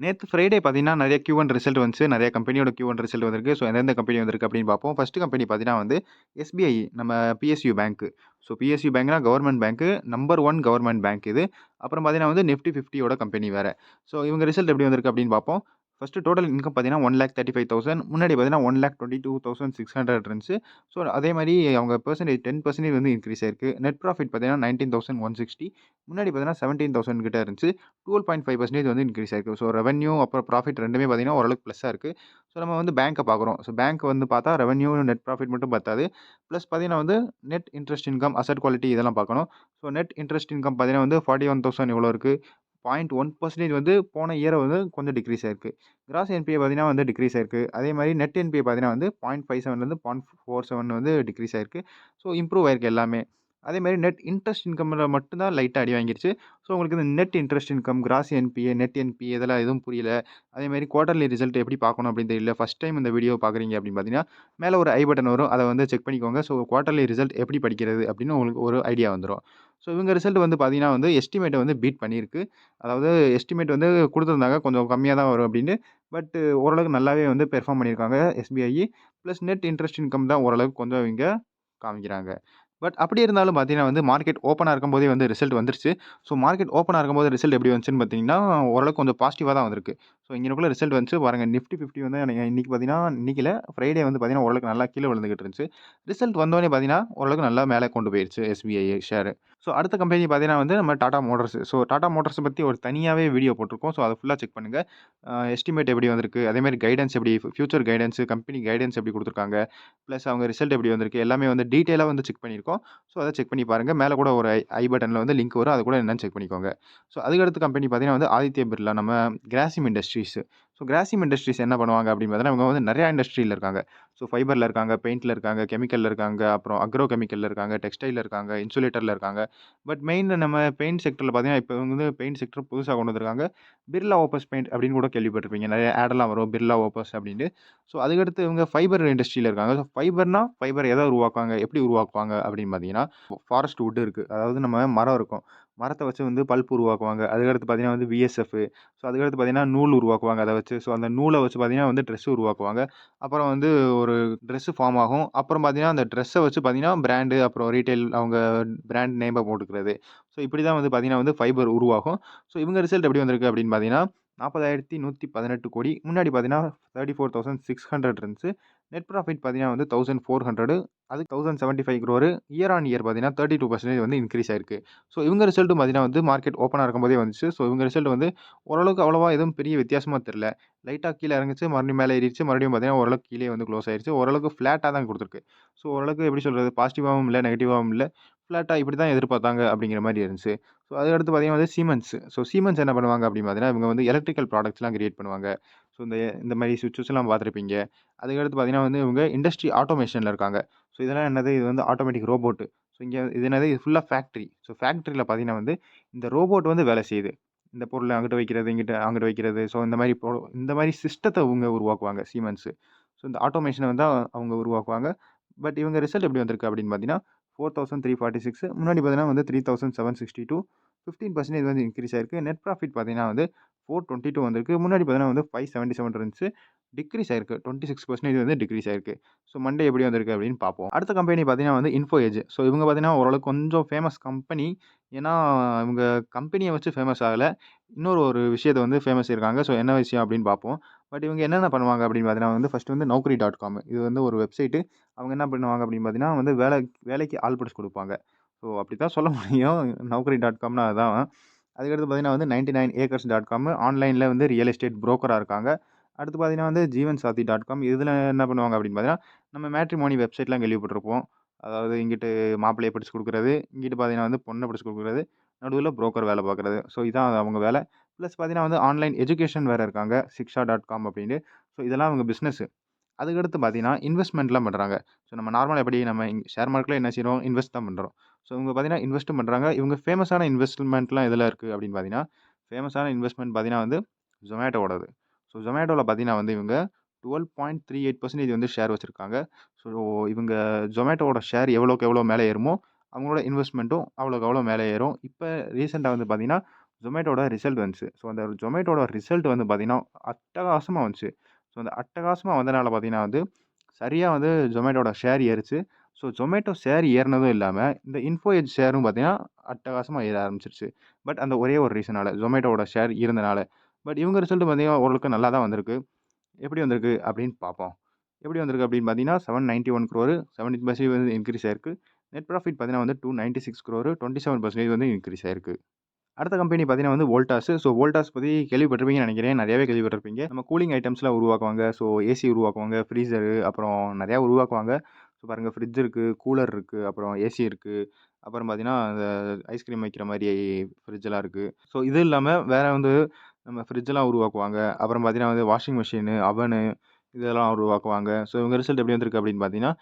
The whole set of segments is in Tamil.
நேத்து ஃப்ரைடே பார்த்தீங்கன்னா, நெறைய Q1 ரிசல்ட் வந்துச்சு. நெறைய கம்பெனியோட Q1 ரிசல்ட் வந்திருக்கு. ஸோ எந்தெந்த கம்பெனி வந்திருக்கு அப்படின்னு பார்ப்போம். ஃபர்ஸ்ட் கம்பெனி பார்த்தீங்கன்னா வந்து SBI நம்ம PSU பேங்க். ஸோ PSU பேங்க்னா government bank. Number 1 government bank இது. அப்புறம் பார்த்தீங்கன்னா வந்து நிஃப்டி 50 யோட கம்பெனி வேற. ஸோ இவங்க ரிசல்ட் எப்படி வந்திருக்கு அப்படின்னு பார்ப்போம். ஃபர்ஸ்ட் டோட்டல் இன்கம் பார்த்தீங்கன்னா 1,35,000 முன்னாடி பார்த்தீங்கன்னா 1,22,600 இருந்துச்சு. ஸோ அதே மாரி அவங்க பெர்சன்டேஜ் 10% வந்து இன்கிரீஸ் ஆயிருக்கு. நெட் ப்ராஃபிட் பார்த்தீங்கன்னா 19,160 முன்னாடி பார்த்தீங்கன்னா 17,000 கிட்ட இருந்துச்சு. 12.5% வந்து இன்கிரீஸ் ஆயிருக்கு. ஸோ ரெவென்யூ அப்புறம் ப்ராஃபிட் 2மே பார்த்தீங்கன்னா ஓரளவுக்கு ப்ளஸ்ஸா இருக்கு. ஸோ நம்ம வந்து பேங்க்க பார்க்குறோம். ஸோ பேங்க் வந்து பார்த்தா ரெவென்யூ, நெட் ப்ராஃபிட் மட்டும் பத்தாது. ப்ளஸ் பார்த்தீங்கன்னா வந்து net interest income, asset quality இதெல்லாம் பார்க்கணும். ஸோ நெட் இன்ட்ரெஸ்ட் இன்கம் பார்த்தீங்கன்னா வந்து 41,000 இவ்வளோ இருக்கு. 0.1% வந்து போன இயர் வந்து கொஞ்சம் டிக்ரீஸ் ஆயிருக்கு. கிராஸ் என்பிஏ பார்த்தீங்கன்னா வந்து டிக்ரீஸ் ஆயிருக்கு. அதே மாரி நெட் என்பிஏ பார்த்தீங்கன்னா வந்து 0.57லேருந்து 0.47 வந்து டிக்ரீஸ் ஆயிருக்கு. ஸோ இம்ப்ரூவ் ஆயிருக்கு எல்லாமே. அதே மாரி நெட் இன்ட்ரெஸ்ட் இன்கம்ல மட்டும் தான் லைட்டா அடி வாங்கிருச்சு. ஸோ உங்களுக்கு இந்த net interest income, cross NBA, net NBA இதெல்லாம் எதுவும் புரியல. அதேமாரி குவார்ட்டர்லி ரிசல்ட் எப்படி பார்க்கணும் அப்படின்னு தெரியல. ஃபர்ஸ்ட் டைம் இந்த வீடியோ பார்க்குறீங்க அப்படின்னு பார்த்தீங்கன்னா, மேல ஒரு ஐ பட்டன் வரும். அத வந்து செக் பண்ணிக்கோங்க. ஸோ குவார்ட்டர்லி ரிசல்ட் எப்படி படிக்கிறது அப்படின்னு உங்களுக்கு ஒரு ஐடியா வந்துரும். ஸோ இவங்க ரிசல்ட் வந்து பார்த்தீங்கன்னா வந்து எஸ்டிமேட்ட வந்து பீட் பண்ணியிருக்கு. அதாவது எஸ்டிமேட் வந்து குடுத்துருந்தாங்க கொஞ்சம் கம்மியா தான் வரும் அப்படின்னு. பட் ஓரளவுக்கு நல்லாவே வந்து பெர்ஃபார்ம் பண்ணியிருக்காங்க SBI. Plus net interest income தான் ஓரளவுக்கு கொஞ்சம் இவங்க காமிக்கிறாங்க. பட் அப்படி இருந்தாலும் பார்த்தீங்கன்னா வந்து மார்க்கெட் ஓப்பனா இருக்கும்போதே வந்து ரிசல்ட் வந்துருச்சு. ஸோ மார்க்கெட் ஓப்பனா இருக்கும்போது ரிசல்ட் எப்படி வந்துச்சுன்னு பார்த்தீங்கன்னா, ஓரளவுக்கு கொஞ்சம் பாசிட்டிவா தான் வந்திருக்கு. ஸோ இங்கனக்குள்ள ரிசல்ட் வந்துச்சு பாருங்க. நிஃப்டி 50 வந்து இன்னைக்கு பார்த்தீங்கன்னா, இன்னைக்கு இல்ல ஃப்ரைடே வந்து பார்த்தீங்கன்னா, ஓரளவுக்கு நல்லா கீழ விழுந்துகிட்டு இருந்துச்சு. ரிசல்ட் வந்தோனே பார்த்தீங்கன்னா, ஓரளவுக்கு நல்லா மேல கொண்டு போயிருச்சு எஸ்பிஐ ஷேர். ஸோ அடுத்த கம்பெனி பார்த்தீங்கன்னா வந்து நம்ம டாடா மோட்டார்ஸ். ஸோ டாடா மோட்டார்ஸ பத்தி ஒரு தனியாவே வீடியோ போட்டிருக்கோம். ஸோ அத ஃபுல்லா செக் பண்ணுங்க. எஸ்டிமேட் எப்படி வந்திருக்கு, அதேமாரி கைடன்ஸ் எப்படி ஃபியூச்சர் கைடன்ஸ், கம்பெனி கைடன்ஸ் எப்படி குடுத்துருக்காங்க, பிளஸ் அவங்க ரிசல்ட் எப்படி வந்திருக்கு, எல்லாமே வந்து டீட்டெயிலா வந்து செக் பண்ணியிருக்கோம். ஸோ அத செக் பண்ணி பாருங்க. மேல கூட ஒரு ஐ பட்டன்ல வந்து லிங்க் வரும். அது கூட என்னன்னு செக் பண்ணிக்கோங்க. ஸோ அதுக்கு அடுத்த கம்பெனி பார்த்தீங்கன்னா வந்து ஆதித்ய பிர்லா நம்ம Grasim industries. So Grasim industries என்ன பண்ணுவாங்க அப்படின்னு பார்த்தீங்கன்னா, இவங்க வந்து நெறைய இண்டஸ்ட்ரியில இருக்காங்க. ஸோ ஃபைபர்ல இருக்காங்க, பெயிண்ட்ல இருக்காங்க, கெமிக்கல்ல இருக்காங்க, அப்புறம் அக்ரோ கெமிக்கல்ல இருக்காங்க, டெக்ஸ்டைல்ல இருக்காங்க, இன்சுலேட்டர்ல இருக்காங்க. பட் மெயின்ல நம்ம பெயிண்ட் செக்டர்ல பார்த்தீங்கன்னா, இப்ப இவங்க வந்து பெயிண்ட் செக்டர் புதுசா கொண்டு வந்திருக்காங்க. பிர்லா ஓப்பஸ் பெயிண்ட் அப்படின்னு கூட கேள்விப்பட்டிருப்பீங்க. நெறைய ஆட் வரும். பிர்லா ஓப்பஸ் அப்படின்னு. ஸோ அதுக்கடுத்து இவங்க ஃபைபர் இண்டஸ்ட்ரியில இருக்காங்க. ஸோ ஃபைபர்னா ஃபைபர் எத உருவாக்குவாங்க? எப்படி உருவாக்குவாங்க? அப்படின்னு பார்த்தீங்கன்னா, ஃபாரஸ்ட் வுட் இருக்கு. அதாவது நம்ம மரம் இருக்கும். மரத்த வச்சு வந்து பல்ப் உருவாக்குவாங்க. அதுக்கடுத்து பார்த்தீங்கன்னா வந்து VSF. ஸோ அதுக்கடுத்து பார்த்தீங்கன்னா, நூல் உருவாக்குவாங்க அத வச்சு. ஸோ அந்த நூல வச்சு பார்த்தீங்கன்னா வந்து ட்ரெஸ் உருவாக்குவாங்க. அப்புறம் வந்து ஒரு ட்ரெஸ் ஃபார்ம் ஆகும். அப்புறம் பார்த்தீங்கன்னா, அந்த ட்ரெஸ்ஸ வச்சு பார்த்தீங்கன்னா, பிராண்ட் அப்புறம் ரீட்டெயில் அவங்க பிராண்ட் நேம போட்டுக்கிறது. ஸோ இப்படி தான் வந்து பார்த்தீங்கன்னா வந்து ஃபைபர் உருவாகும். ஸோ இவங்க ரிசல்ட் எப்படி வந்திருக்கு அப்படின்னு பார்த்தீங்கன்னா, 40,118 கோடி. முன்னாடி பார்த்தீங்கன்னா 34,600 இருந்துச்சு. நெட் ப்ராஃபிட் பார்த்தீங்கன்னா வந்து 1,400. அதுக்கு 1,075 crore. இயர் ஆன் இயர் பார்த்தீங்கன்னா 32% வந்து இன்கிரீஸ் ஆயிருக்கு. ஸோ இவங்க ரிசல்ட்டும் பார்த்தீங்கன்னா வந்து மார்க்கெட் ஓப்பனா இருக்கும்போதே வந்துச்சு. ஸோ இவங்க ரிசல்ட் வந்து ஓரளவுக்கு அவ்வளவா எதுவும் பெரிய வித்தியாசமா தெரியல. லைட்டா கீழ இறங்குச்சு, மறுபடியும் மேல ஏறிருச்சு, மறுபடியும் பார்த்தீங்கன்னா ஓரளவுக்கு கீழயே வந்து குளோஸ் ஆயிருச்சு. ஓரளவுக்கு ஃப்ளாட்டா தான் குடுத்துருக்கு. ஸோ ஓரளவுக்கு எப்படி சொல்றது? பாசிட்டிவாவும் இல்ல, நெகட்டிவாவும் இல்ல. ஃப்ளாட்டா இப்படி தான் எதிர்பார்த்தாங்க அப்படிங்கிற மாரி இருந்துச்சு. ஸோ அதுக்கடுத்து பார்த்தீங்கன்னா வந்து சீமென்ஸ். ஸோ சீமென்ஸ் என்ன பண்ணுவாங்க அப்படின்னு பார்த்தீங்கன்னா, இவங்க வந்து எலக்ட்ரிக்கல் ப்ராடக்ட்ஸ்லாம் கிரியேட் பண்ணுவாங்க. ஸோ இந்த மாரி ஸ்விட்சஸ்லாம் பார்த்துருப்பீங்க. அதுக்கடுத்து பார்த்தீங்கன்னா வந்து இவங்க இண்டஸ்ட்ரி ஆட்டோமேஷன்ல இருக்காங்க. ஸோ இதெல்லாம் என்னது? இது வந்து ஆட்டோமேட்டிக் ரோபோட். ஸோ இங்க இது என்னது? இது ஃபுல்லா ஃபேக்டரி. ஸோ ஃபேக்டரில பார்த்தீங்கன்னா வந்து இந்த ரோபோட் வந்து வேலை செய்யுது. இந்த பொருள அங்கிட்டு வைக்கிறது, இங்கிட்டு அங்கிட்டு வைக்கிறது. ஸோ இந்த மாரி சிஸ்டத்த இவங்க உருவாக்குவாங்க சீமென்ஸ். ஸோ இந்த ஆட்டோமேஷன வந்து அவங்க உருவாக்குவாங்க. பட் இவங்க ரிசல்ட் எப்படி வந்திருக்கு அப்படின்னு பார்த்தீங்கன்னா, 4,346 முன்னாடி பார்த்தீங்கன்னா வந்து 3,762 15% வந்து இன்கிரீஸ் ஆயிருக்கு. நெட் ப்ராஃபிட் பார்த்தீங்கன்னா வந்து 422 வந்திருக்கு. முன்னாடி பார்த்தீங்கன்னா வந்து 577 இருந்துச்சு. டிக்ரீஸ் ஆயிருக்கு. 26% வந்து டிக்ரீஸ் ஆயிருக்கு. ஸோ மண்டே எப்படி வந்திருக்கு அப்படின்னு பார்ப்போம். அடுத்த கம்பெனி பார்த்தீங்கன்னா வந்து இன்ஃபோ எட்ஜ். ஸோ இவங்க பார்த்தீங்கன்னா ஓரளவுக்கு கொஞ்சம் ஃபேமஸ் கம்பெனி. ஏன்னா இவங்க கம்பெனிய வச்சு ஃபேமஸ் ஆகல. இன்னொரு ஒரு விஷயத்த வந்து ஃபேமஸ் இருக்காங்க. ஸோ என்ன விஷயம் அப்படின்னு பார்ப்போம். பட் இவங்க என்னென்ன பண்ணுவாங்க அப்படின்னு பார்த்தீங்கன்னா வந்து ஃபர்ஸ்ட் வந்து Naukri.com. இது வந்து ஒரு வெப்சைட். அவங்க என்ன பண்ணுவாங்க அப்படின்னு பார்த்தீங்கன்னா வந்து வேலைக்கு ஆள் பிடிச்சு குடுப்பாங்க. ஸோ அப்படித்தான் சொல்ல முடியும். Naukri.comனா அதான். அதுக்கடுத்து பார்த்தீங்கன்னா வந்து 99acres.com ஆன்லைன்ல வந்து ரியல் எஸ்டேட் புரோக்கரா இருக்காங்க. அடுத்து பார்த்தீங்கன்னா வந்து ஜீவன்சாத்தி.com இதில என்ன பண்ணுவாங்க அப்படின்னு பார்த்தீங்கன்னா, நம்ம மேட்ரிமோனி வெப்சைட்லாம் கேள்விப்பட்டிருப்போம். அதாவது இங்கிட்டு மாப்பிள்ளைய பிடிச்சு குடுக்குறது, இங்கிட்டு பார்த்தீங்கன்னா வந்து பொண்ண பிடிச்சு குடுக்குறது, நடுவுல புரோக்கர் வேலை பார்க்குறது. ஸோ இதான் அவங்க வேலை. ப்ளஸ் பார்த்தீங்கன்னா வந்து ஆன்லைன் எஜுகேஷன் வேற இருக்காங்க. Shiksha.com அப்படின்னு. ஸோ இதெல்லாம் அவங்க பிசினஸ். அதுக்கடுத்து பார்த்தீங்கன்னா, இன்வெஸ்ட்மென்ட்லாம் பண்றாங்க. ஸோ நம்ம நார்மலா எப்படி நம்ம ஷேர் மார்க்கெட்ல என்ன செய்றோம்? இன்வெஸ்ட் தான் பண்றோம். ஸோ இவங்க பார்த்தீங்கன்னா, இன்வெஸ்ட்டும் பண்றாங்க. இவங்க ஃபேமஸான இன்வெஸ்ட்மென்ட்லாம் எதுல இருக்கு அப்படின்னு பார்த்தீங்கன்னா, ஃபேமஸான இன்வெஸ்ட்மென்ட் பார்த்தீங்கன்னா வந்து Zomatoவோடது. ஸோ Zomatoல பார்த்தீங்கன்னா வந்து இவங்க 12.38% வந்து ஷேர் வச்சிருக்காங்க. ஸோ இவங்க Zomatoவோட ஷேர் எவ்வளோக்கு எவ்வளோ மேல ஏறுமோ, அவங்களோட இன்வெஸ்ட்மென்ட்டும் அவ்வளோக்கு அவ்வளோ மேல ஏறும். இப்ப ரீசென்ட்டா வந்து பார்த்தீங்கன்னா, ஜொமேட்டோட ரிசல்ட் வந்துச்சு. ஸோ அந்த ஜொமேட்டோட ரிசல்ட் வந்து பார்த்தீங்கன்னா, அட்டகாசமா வந்துச்சு. ஸோ அந்த அட்டகாசமா வந்தனால பார்த்தீங்கன்னா வந்து, சரியா வந்து ஜொமேட்டோட ஷேர் ஏறுச்சு. ஸோ ஜொமேட்டோ ஷேர் ஏறுனதும் இல்லாம, இந்த இன்ஃபோ எட்ஜ் ஷேரும் பார்த்தீங்கன்னா, அட்டகாசமா ஏற ஆரம்பிச்சுருச்சு. பட் அந்த ஒரே ஒரு ரீசனால, ஜொமேட்டோவோட ஷேர் இருந்தனால. பட் இவங்க ரிசல்ட் பார்த்தீங்கன்னா, ஓரளவுக்கு நல்லா தான் வந்திருக்கு. எப்படி வந்திருக்கு அப்படின்னு பார்ப்போம். எப்படி வந்திருக்கு அப்படின்னு பார்த்தீங்கன்னா, 791 crore 17% வந்து இன்கிரீஸ் ஆயிருக்கு. நெட் ப்ராஃபிட் பார்த்தீங்கன்னா வந்து 296 crore 27% வந்து இன்கிரீஸ் ஆயிருக்கு. அடுத்த கம்பெனி பார்த்தீங்கன்னா வந்து வோல்டாஸ். ஸோ வோல்டாஸ் பத்தி கேள்விப்பட்டிருப்பீங்கன்னு நினைக்கிறேன். நிறையாவே கேள்விப்பட்டிருப்பீங்க. நம்ம கூலிங் ஐட்டம்ஸ்லாம் உருவாக்குவாங்க. ஸோ ஏசி உருவாக்குவாங்க, ஃப்ரீசரு அப்புறம் நிறையா உருவாக்குவாங்க. ஸோ பாருங்க ஃப்ரிட்ஜ் இருக்கு, கூலர் இருக்கு, அப்புறம் ஏசி இருக்கு. அப்புறம் பார்த்தீங்கன்னா, அந்த ஐஸ்கிரீம் வைக்கிற மாரி ஃப்ரிட்ஜ்லாம் இருக்கு. ஸோ இது இல்லாம வேற வந்து நம்ம ஃப்ரிட்ஜ்லாம் உருவாக்குவாங்க. அப்புறம் பார்த்தீங்கன்னா வந்து வாஷிங் மிஷினு, அவனு இதெல்லாம் உருவாக்குவாங்க. ஸோ இவங்க ரிசல்ட் எப்படி வந்திருக்கு அப்படின்னு பார்த்தீங்கன்னா,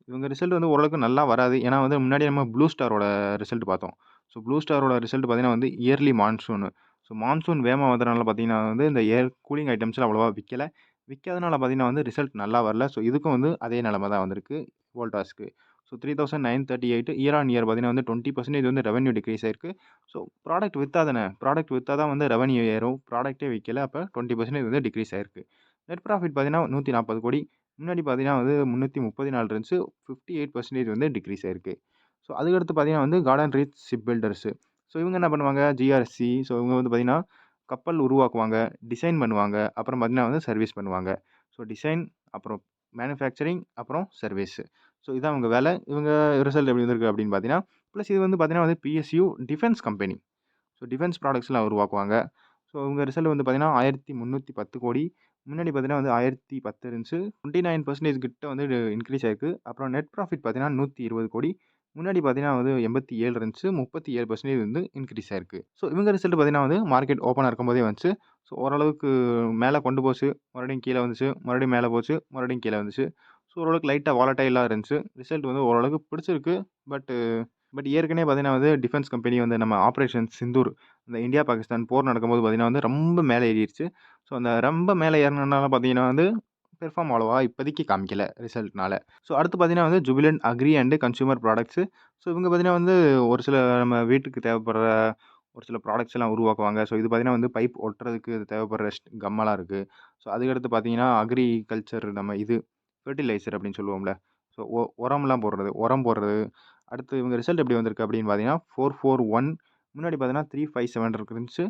இவங்க ரிசல்ட் வந்து ஓரளவுக்கு நல்லா வராது. ஏன்னா வந்து முன்னாடி நம்ம ப்ளூ ஸ்டாரோட ரிசல்ட் பார்த்தோம். ஸோ ப்ளூ ஸ்டாரோட ரிசல்ட் பார்த்தீங்கன்னா வந்து இயர்லி மான்சூனு. ஸோ மான்சூன் வேகமா வந்ததுனால பார்த்தீங்கன்னா வந்து இந்த ஏர் கூலிங் ஐட்டம்ஸ்லாம் அவ்வளவா விக்கல. விக்காதனால பார்த்தீங்கன்னா வந்து ரிசல்ட் நல்லா வரல. ஸோ இதுக்கும் வந்து அதே நிலைமை தான் வந்திருக்கு வோல்டாஸ்க்கு. ஸோ 3938 இயர் ஆன் இயர் பார்த்தீங்கன்னா வந்து 20% வந்து ரெவென்யூ டிக்ரீஸ் ஆயிருக்கு. ஸோ ப்ராடக்ட் வித்தா தானே! ப்ராடக்ட் வித்தா தான் வந்து ரெவென்யூ ஏறும். ப்ராடக்ட்டே விக்கல. அப்ப 20% வந்து டிக்ரீஸ் ஆயிருக்கு. நெட் ப்ராஃபிட் பார்த்தீங்கன்னா 140 கோடி. முன்னாடி பார்த்தீங்கன்னா வந்து 334 இருந்துச்சு. 58% வந்து டிக்ரீஸ் ஆயிருக்கு. ஸோ அதுக்கடுத்து பார்த்தீங்கன்னா வந்து garden reach ship builders. So இவங்க என்ன பண்ணுவாங்க, ஜிஆர்எஸ்சி. ஸோ இவங்க வந்து பார்த்தீங்கன்னா, கப்பல் உருவாக்குவாங்க, டிசைன் பண்ணுவாங்க. அப்புறம் பார்த்தீங்கன்னா வந்து சர்வீஸ் பண்ணுவாங்க. ஸோ டிசைன், அப்புறம் மேனுஃபேக்சரிங், அப்புறம் சர்வீஸு. ஸோ இதான் அவங்க வேலை. இவங்க ரிசல்ட் எப்படி வந்திருக்கு அப்படின்னு பார்த்தீங்கன்னா, ப்ளஸ் இது வந்து பார்த்தீங்கன்னா வந்து PSU defence company. So defence ப்ராடக்ட்ஸ்லாம் உருவாக்குவாங்க. ஸோ இவங்க ரிசல்ட் வந்து பார்த்தீங்கன்னா, 1310 கோடி. முன்னாடி பார்த்தீங்கன்னா வந்து 1010 இருந்துச்சு. 29% கிட்ட வந்து இன்க்ரீஸ் ஆயிருக்கு. அப்புறம் நெட் ப்ராஃபிட் பார்த்தீங்கன்னா 120 கோடி. முன்னாடி பார்த்தீங்கன்னா வந்து 87 இருந்துச்சு. 37% வந்து இன்க்ரீஸ் ஆயிருக்கு. ஸோ இவங்க ரிசல்ட் பார்த்தீங்கன்னா வந்து மார்க்கெட் ஓப்பனா இருக்கும்போதே வந்துச்சு. ஸோ ஓரளவுக்கு மேல கொண்டு போச்சு. மறுபடியும் கீழ வந்துச்சு. மறுபடியும் மேல போச்சு. மறுபடியும் கீழ வந்துச்சு. ஸோ ஓரளவுக்கு லைட்டா வாலடைலா இருந்துச்சு. ரிசல்ட் வந்து ஓரளவுக்கு பிடிச்சிருக்கு. பட் பட் ஏற்கனவே பார்த்தீங்கன்னா வந்து டிஃபென்ஸ் கம்பெனி வந்து நம்ம ஆப்பரேஷன் சிந்தூர் இந்த இந்தியா, பாகிஸ்தான் போர் நடக்கும்போது பார்த்தீங்கன்னா வந்து ரொம்ப மேலே ஏறிருச்சு. ஸோ அந்த ரொம்ப மேலே ஏறுனனால பார்த்தீங்கன்னா வந்து பெர்ஃபார்ம் அவ்வளவா இப்போதைக்கு காமிக்கல ரிசல்ட்னால. ஸோ அடுத்து பார்த்தீங்கன்னா வந்து Jubilant agri and consumer products. So இவங்க பார்த்தீங்கன்னா வந்து ஒரு சில நம்ம வீட்டுக்கு தேவைப்படுற ஒரு சில ப்ராடக்ட்ஸ் எல்லாம் உருவாக்குவாங்க. ஸோ இது பார்த்தீங்கன்னா வந்து பைப் ஒட்டுறதுக்கு தேவைப்படுற கம்மெல்லாம் இருக்கு. ஸோ அதுக்கடுத்து பார்த்தீங்கன்னா அக்ரிகல்ச்சர் நம்ம இது ஃபெர்டிலைசர் அப்படின்னு சொல்லுவோம்ல. ஸோ உரம்லாம் போடுறது, உரம் போடுறது. அடுத்து இவங்க ரிசல்ட் எப்படி வந்திருக்கு அப்படின்னு பார்த்தீங்கன்னா 441 முன்னாடி பார்த்தீங்கன்னா 357 இருந்துச்சு.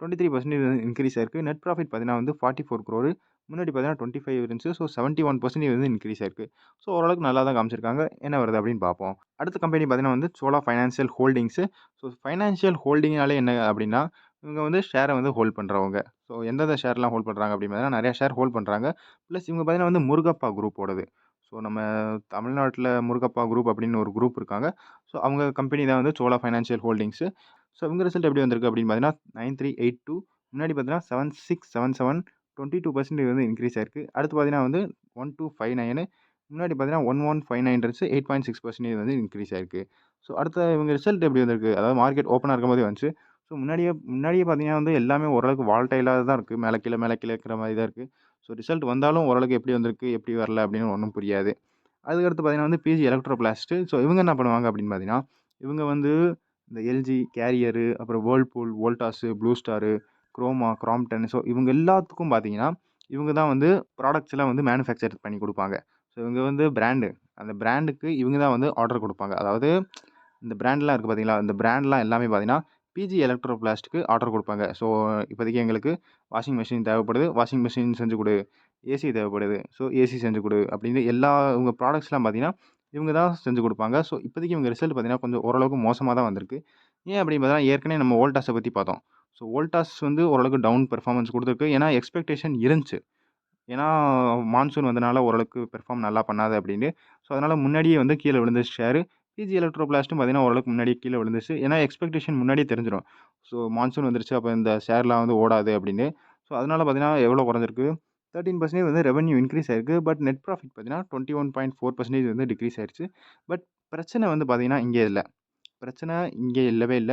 23% இன்க்ரீஸ் ஆயிருக்கு. நெட் ப்ராஃபிட் பார்த்தீங்கன்னா வந்து 44 crore முன்னாடி பார்த்தீங்கன்னா 25 இருந்துச்சு. ஸோ 71% வந்து இன்க்ரீஸ் ஆயிருக்கு. ஸோ ஓரளவுக்கு நல்லா தான் காமிச்சிருக்காங்க. என்ன வருது அப்படின்னு பார்ப்போம். அடுத்த கம்பெனி பார்த்தீங்கன்னா வந்து சோலா ஃபைனான்சியல் ஹோல்டிங்ஸு. ஸோ ஃபைனான்சியல் ஹோல்டிங்னாலே என்ன அப்படின்னா, இவங்க வந்து ஷேர வந்து ஹோல்ட் பண்றவங்க. ஸோ எந்தெந்த ஷேர்லாம் ஹோல்ட் பண்றாங்க அப்படின்னு பார்த்தீங்கன்னா, நெறைய ஷேர் ஹோல்ட் பண்றாங்க. ப்ளஸ் இவங்க பார்த்தீங்கன்னா வந்து முருகப்பா குரூப்போடது. ஸோ நம்ம தமிழ்நாட்ல முருகப்பா குரூப் அப்படின்னு ஒரு குரூப் இருக்காங்க. ஸோ அவங்க கம்பெனி தான் வந்து சோலா ஃபைனான்சியல் ஹோல்டிங்ஸு. ஸோ இவங்க ரிசல்ட் எப்படி வந்திருக்கு அப்படின்னு பார்த்தீங்கன்னா, 9382 முன்னாடி பார்த்தீங்கன்னா 7677 22% வந்து இன்க்ரீஸ் ஆயிருக்கு. அடுத்து பார்த்தீங்கன்னா வந்து 1259 முன்னாடி பார்த்தீங்கன்னா 1159 இருந்துச்சு. 8.6% வந்து இன்க்ரீஸ் ஆயிருக்கு. ஸோ அடுத்த இவங்க ரிசல்ட் எப்படி வந்திருக்கு? அதாவது மார்க்கெட் ஓப்பனா இருக்கும்போதே வந்துச்சு. ஸோ முன்னாடியே பார்த்தீங்கன்னா வந்து எல்லாமே ஓரளவுக்கு வாலடைலா தான் இருக்கு. மேல கீழ இருக்கிற மாரி தான் இருக்கு. ஸோ ரிசல்ட் வந்தாலும் ஓரளவுக்கு எப்படி வந்திருக்கு, எப்படி வரல அப்படின்னு ஒண்ணும் புரியாது. அதுக்கடுத்து பார்த்தீங்கன்னா வந்து பிஜி எலக்ட்ரோ பிளாஸ்ட். ஸோ இவங்க என்ன பண்ணுவாங்க அப்படின்னு பார்த்தீங்கன்னா, இவங்க வந்து இந்த எல்ஜி, கேரியரு, அப்புறம் Whirlpool, Voltas, Blue Star, Croma, Crompton. So இவங்க எல்லாத்துக்கும் பார்த்தீங்கன்னா, இவங்க தான் வந்து ப்ராடக்ட்ஸ்லாம் வந்து மேனுஃபேக்சர் பண்ணி குடுப்பாங்க. ஸோ இவங்க வந்து பிராண்டு. அந்த பிராண்டுக்கு இவங்க தான் வந்து ஆர்டர் குடுப்பாங்க. அதாவது இந்த பிராண்ட்லாம் இருக்கு பார்த்தீங்களா? இந்த பிராண்ட்லாம் எல்லாமே பார்த்தீங்கன்னா, பிஜி எலக்ட்ரோ பிளாஸ்ட்க்கு ஆர்டர் குடுப்பாங்க. ஸோ இப்போதைக்கு எங்களுக்கு வாஷிங் மெஷின் தேவைப்படுது. வாஷிங் மெஷின் செஞ்சு குடு. ஏசி தேவைப்படுது. ஸோ ஏசி செஞ்சு குடு அப்படின்னு எல்லா இவங்க ப்ராடக்ட்ஸ்லாம் பார்த்தீங்கன்னா, இவங்க தான் செஞ்சு குடுப்பாங்க. ஸோ இப்போதைக்கு இவங்க ரிசல்ட் பார்த்தீங்கன்னா, கொஞ்சம் ஓரளவுக்கு மோசமா தான் வந்திருக்கு. ஏன் அப்படின்னு பார்த்தீங்கன்னா, ஏற்கனவே நம்ம வோல்டாஸ பத்தி பார்த்தோம். ஸோ வோல்டாஸ் வந்து ஓரளவுக்கு டவுன் பெர்ஃபார்மன்ஸ் குடுத்துருக்கு. ஏன்னா எக்ஸ்பெக்டேஷன் இருந்துச்சு. ஏன்னா மான்சூன் வந்தனால ஓரளவுக்கு பெர்ஃபார்ம் நல்லா பண்ணாது அப்படின்னு. ஸோ அதனால முன்னாடியே வந்து கீழ விழுந்துருச்சு ஷேரு. பிஜி எலக்ட்ரோ பிளாஸ்ட்டும் பார்த்தீங்கன்னா, ஓரளவுக்கு முன்னாடியே கீழ விழுந்துருச்சு. ஏன்னா எக்ஸ்பெக்டேஷன் முன்னாடியே தெரிஞ்சிரும். ஸோ மான்சூன் வந்துருச்சு. அப்ப இந்த ஷேர்லாம் வந்து ஓடாது அப்படின்னு. ஸோ அதனால பார்த்தீங்கன்னா, எவ்வளோ குறைஞ்சிருக்கு? 13% வந்து ரெவென்யூ இன்க்ரீஸ் ஆயிருக்கு. பட் நெட் ப்ராஃபிட் பார்த்தீங்கன்னா, 21.4% வந்து டிக்ரீஸ் ஆயிருச்சு. பட் பிரச்சனை வந்து பார்த்தீங்கன்னா, இங்க இல்ல. பிரச்சனை இங்க இல்லவே இல்ல.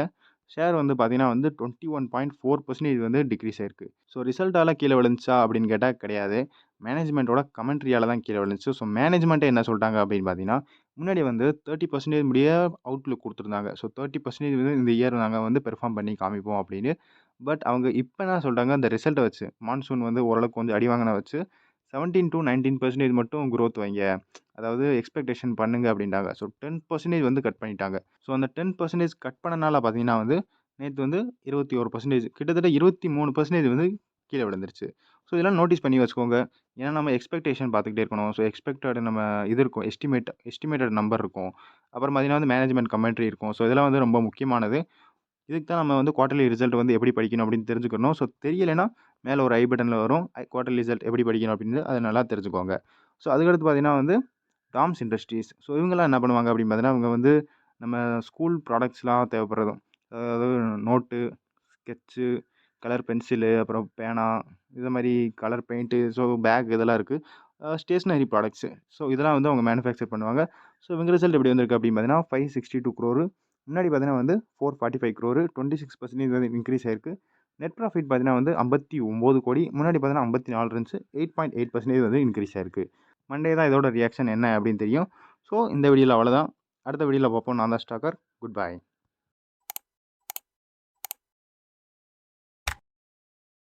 ஷேர் வந்து பார்த்தீங்கன்னா வந்து 21.4% வந்து டிக்ரீஸ் ஆயிருக்கு. ஸோ ரிசல்ட்டால கீழ விழுந்துச்சா அப்படின்னு கேட்டா கிடையாது. மேனேஜ்மென்ட்டோட கமெண்ட்ரியால தான் கீழ விழுந்துச்சு. ஸோ மேனேஜ்மென்ட்டே என்ன சொல்ட்டாங்க அப்படின்னு பார்த்தீங்கன்னா, முன்னாடி வந்து 30% முடிய அவுட்லுக் குடுத்துருந்தாங்க. ஸோ 30% வந்து இந்த இயர் நாங்க வந்து பெர்ஃபார்ம் பண்ணி காமிப்போம் அப்படின்னு. பட் அவங்க இப்ப என்ன சொல்றாங்க, அந்த ரிசல்ட்ட வச்சு மான்சூன் வந்து ஓரளவுக்கு கொஞ்சம் அடி வாங்குனத வச்சு 17-19% மட்டும் குரோத் வைங்க. அதாவது எக்ஸ்பெக்டேஷன் பண்ணுங்க அப்டின்ட்டாங்க. ஸோ 10% வந்து கட் பண்ணிட்டாங்க. ஸோ அந்த 10% கட் பண்ணனால பார்த்தீங்கன்னா வந்து, நேத்து வந்து 21% கிட்டத்தட்ட 23% வந்து கீழ விழுந்துருச்சு. ஸோ இதெல்லாம் நோட்டீஸ் பண்ணி வச்சுக்கோங்க. ஏன்னா நம்ம எக்ஸ்பெக்டேஷன் பார்த்துக்கிட்டே இருக்கணும். ஸோ எக்ஸ்பெக்டட் நம்ம இது இருக்கும். எஸ்டிமேட்டட் நம்பர் இருக்கும். அப்புறம் பார்த்தீங்கன்னா வந்து மேனேஜ்மென்ட் கமெண்ட்ரி இருக்கும். ஸோ இதெல்லாம் வந்து ரொம்ப முக்கியமானது. இதுக்கு தான் நம்ம வந்து குவார்ட்டர்லி ரிசல்ட் வந்து எப்படி படிக்கணும் அப்படின்னு தெரிஞ்சுக்கணும். ஸோ தெரியலைன்னா மேலே ஒரு ஐ பட்டனில் வரும். குவார்ட்டர்லி ரிசல்ட் எப்படி படிக்கணும் அப்படின்னு அதை நல்லா தெரிஞ்சுக்கோங்க. ஸோ அதுக்கடுத்து பார்த்தீங்கன்னா வந்து டாம்ஸ் இண்டஸ்ட்ரீஸ். ஸோ இவங்கலாம் என்ன பண்ணுவாங்க அப்படின்னு பார்த்தீங்கன்னா, அவங்க வந்து நம்ம ஸ்கூல் ப்ராடக்ட்ஸ்லாம் தேவைப்படுறதும், அதாவது நோட்டு, ஸ்கெட்சு, கலர் பென்சிலு, அப்புறம் பேனா, இது மாரி கலர் பெயிண்ட்டு, ஸோ பேக் இதெல்லாம் இருக்கு. Stationary products. ஸோ இதெல்லாம் வந்து அவங்க மேனுஃபேக்சர் பண்ணுவாங்க. ஸோ இவங்க ரிசல்ட் எப்படி வந்திருக்கு அப்படின்னு பார்த்தீங்கன்னா, 562 crore. முன்னாடி பார்த்தீங்கன்னா வந்து 445 crore, 26% வந்து இன்க்ரீஸ் ஆயிருக்கு. நெட் ப்ராஃபிட் பார்த்தீங்கன்னா வந்து 59 கோடி. முன்னாடி பார்த்தீங்கன்னா 54 இருந்துச்சு. 8.8% வந்து இன்க்ரீஸ் ஆயிருக்கு. மண்டே தான் இதோட ரியாக்ஷன் என்ன அப்படின்னு தெரியும். ஸோ இந்த வீடியோல அவ்வளோதான். அடுத்த வீடியோல பார்ப்போம். நான் தான் ஸ்டாக்கர். Good bye.